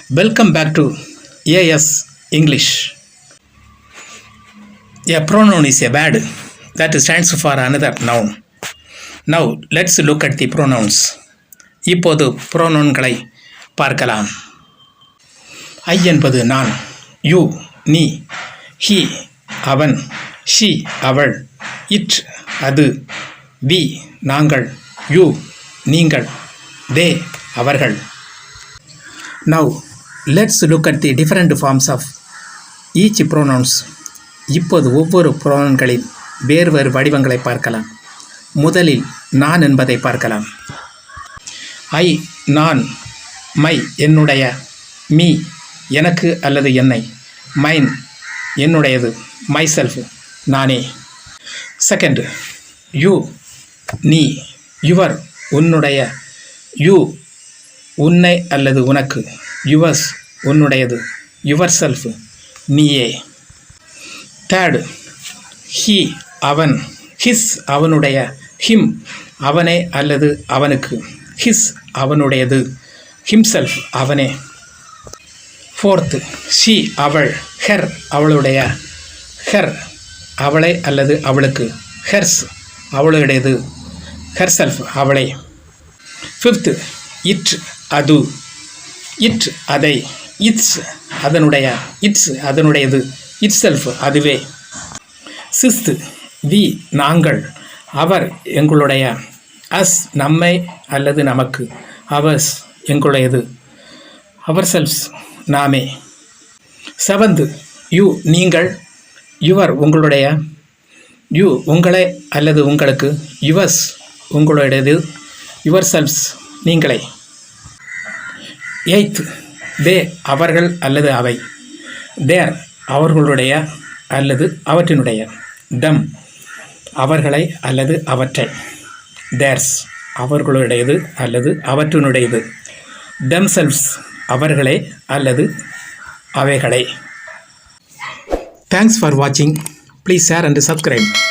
Welcome back to AS English. A pronoun is a word that stands for another noun. Now let's look at the pronouns. இப்போது pronounகளை பார்க்கலாம். I என்பது நான், you நீ, he அவன், she அவள், it அது, we நாங்கள், you நீங்கள், they அவர்கள். Now let's look at the different forms of each pronouns. இப்போது ஒவ்வொரு pronounகளின் வேறு வடிவங்களை பார்க்கலாம். முதலில் நான் என்பதை பார்க்கலாம். I நான், my என்னுடைய, me எனக்கு அல்லது என்னை, mine என்னுடையது, myself நானே. செகண்ட் you நீ, your உன்னுடைய, you உன்னை அல்லது உனக்கு, yours உன்னுடையது, yourself நீயே. தேர்ட் he அவன், his அவனுடைய, him அவனே அல்லது அவனுக்கு, his அவனுடையது, himself அவனே. ஃபோர்த் she அவள், her அவளுடைய, her அவளை அல்லது அவளுக்கு, hers அவளுடையது, herself அவளை. ஃபிஃப்த் it அது, it அதை, its அதனுடைய, its அதனுடையது, itself அதுவே. சிக்ஸ்த் we நாங்கள், அவர் எங்களுடைய, us நம்மை அல்லது நமக்கு, ours எங்களுடையது, ourselves நாமே. செவன்த் you நீங்கள், your உங்களுடைய, you உங்களை அல்லது உங்களுக்கு, yours உங்களுடையது, yourselves நீங்களே. எய்த் they அவர்கள் அல்லது அவை, their அவர்களுடைய அல்லது அவற்றினுடைய, them அவர்களை அல்லது அவற்றை, theirs அவர்களுடையது அல்லது அவற்றினுடையது, themselves அவர்களே அல்லது அவைகளே. Thanks for watching. Please share and subscribe.